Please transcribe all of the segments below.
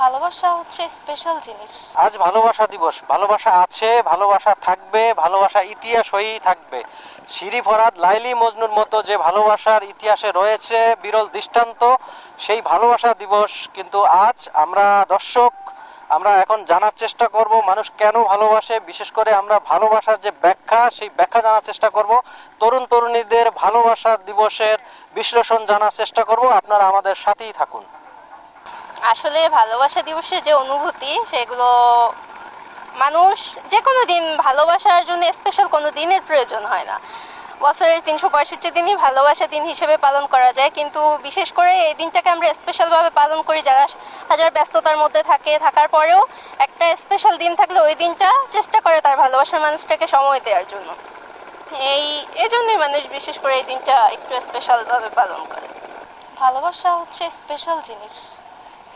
ভালোবাসা হচ্ছে স্পেশাল জিনিস। আজ ভালোবাসা দিবস। ভালোবাসা আছে, ভালোবাসা থাকবে, ভালোবাসা ইতিহাস হয়েই থাকবে। শিরি ফরহাদ লাইলি মজনুর মতো যে ভালোবাসার ইতিহাসে রয়েছে বিরল দৃষ্টান্ত, সেই ভালোবাসা দিবস কিন্তু আজ আমরা দর্শক আমরা এখন জানার চেষ্টা করব মানুষ কেন ভালোবাসে, বিশেষ করে আমরা ভালোবাসার যে ব্যাখ্যা সেই ব্যাখ্যা জানার চেষ্টা করব। তরুণ তরুণীদের ভালোবাসা দিবসের বিশ্লেষণ জানার চেষ্টা করব। আপনারা আমাদের সাথেই থাকুন। আসলে ভালোবাসা দিবসের যে অনুভূতি সেগুলো মানুষ যে কোনো দিন ভালোবাসার জন্য স্পেশাল কোনো দিনের প্রয়োজন হয় না। বছরের ৩৬৫ দিনই ভালোবাসা দিন হিসেবে পালন করা যায়, কিন্তু বিশেষ করে এই দিনটাকে আমরা স্পেশালভাবে পালন করি যারা হাজার ব্যস্ততার মধ্যে থাকার পরেও একটা স্পেশাল দিন থাকলে ওই দিনটা চেষ্টা করে তার ভালোবাসার মানুষটাকে সময় দেওয়ার জন্য। এই জন্যই মানুষ বিশেষ করে এই দিনটা একটু স্পেশালভাবে পালন করে। ভালোবাসা হচ্ছে স্পেশাল জিনিস।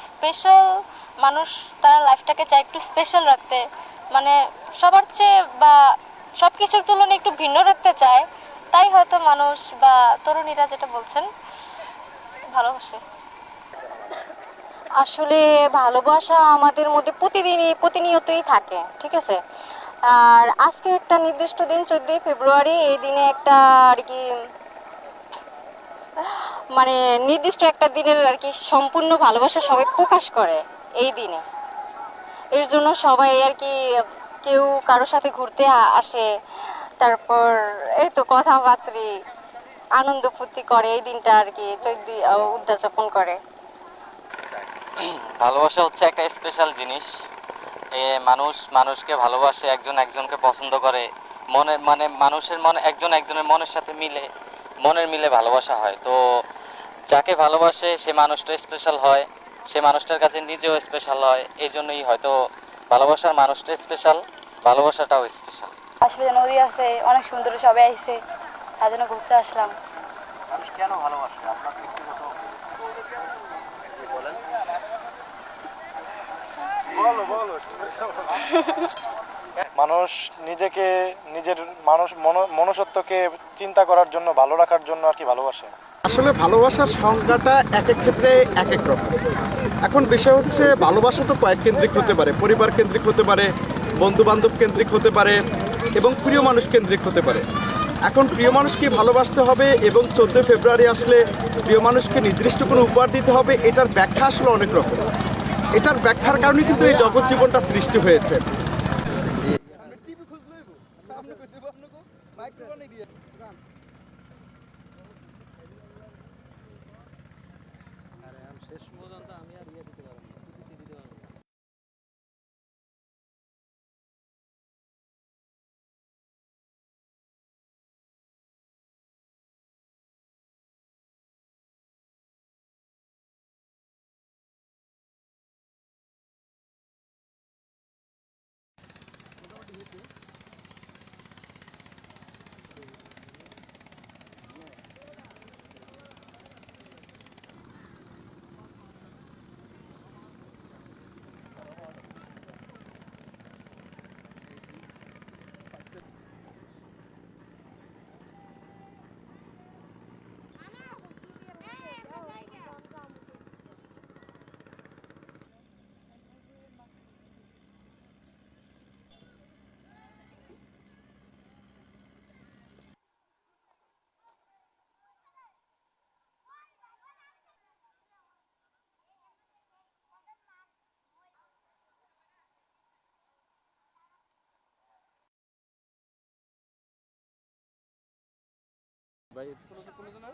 স্পেশাল মানুষ তার লাইফটাকে চায় একটু স্পেশাল রাখতে, মানে সবার চেয়ে বা সব কিছুর তুলনায় একটু ভিন্ন রাখতে চায়। তাই হয়তো মানুষ বা তরুণীরা যেটা বলছেন ভালোবাসে। আসলে ভালোবাসা আমাদের মধ্যে প্রতিনিয়তই থাকে, ঠিক আছে। আর আজকে একটা নির্দিষ্ট দিন 14ই ফেব্রুয়ারি, এই দিনে একটা আর কি মানে নির্দিষ্ট একটা দিনের আর কি সম্পূর্ণ ভালোবাসা সবাই প্রকাশ করে এই দিনে। এর জন্য সবাই আর কি কেউ কারোর সাথে ঘুরতে আসে, তারপর এই তো কথাবার্তা আনন্দ ফুর্তি করে, এই দিনটা আর কি উদযাপন করে। ভালোবাসা হচ্ছে একটা স্পেশাল জিনিস। মানুষ মানুষকে ভালোবাসে, একজন একজনকে পছন্দ করে। মানুষের মন একজন একজনের মনের সাথে মনের মিলে ভালোবাসা হয়। তো যাকে ভালোবাসে সে মানুষটা স্পেশাল হয়, সে মানুষটার কাছে নিজেও স্পেশাল হয়। এই জন্যই হয়তো ভালোবাসার মানুষটা স্পেশাল, ভালোবাসাটাও স্পেশাল। আশেপাশে নদী আছে, অনেক সুন্দর, সবাই আইছে, তার জন্য ঘুরতে আসলাম। মানুষ কেন ভালোবাসে আপনার ব্যক্তিগত বলেন। মানুষ নিজেকে নিজের মনুষ্যত্বকে চিন্তা করার জন্য, ভালো রাখার জন্য আর কি ভালোবাসে। আসলে ভালোবাসার সংজ্ঞাটা এক এক ক্ষেত্রে এক এক রকম। এখন বিষয় হচ্ছে ভালোবাসা তো কয়েক কেন্দ্রিক হতে পারে, পরিবার কেন্দ্রিক হতে পারে, বন্ধু বান্ধব কেন্দ্রিক হতে পারে এবং প্রিয় মানুষ কেন্দ্রিক হতে পারে। এখন প্রিয় মানুষকে ভালোবাসতে হবে এবং 14 ফেব্রুয়ারি আসলে প্রিয় মানুষকে নির্দিষ্ট কোনো উপহার দিতে হবে, এটার ব্যাখ্যা আসলে অনেক রকম। এটার ব্যাখ্যার কারণে কিন্তু এই জগৎ জীবনটা সৃষ্টি হয়েছে। ভাই কোনো না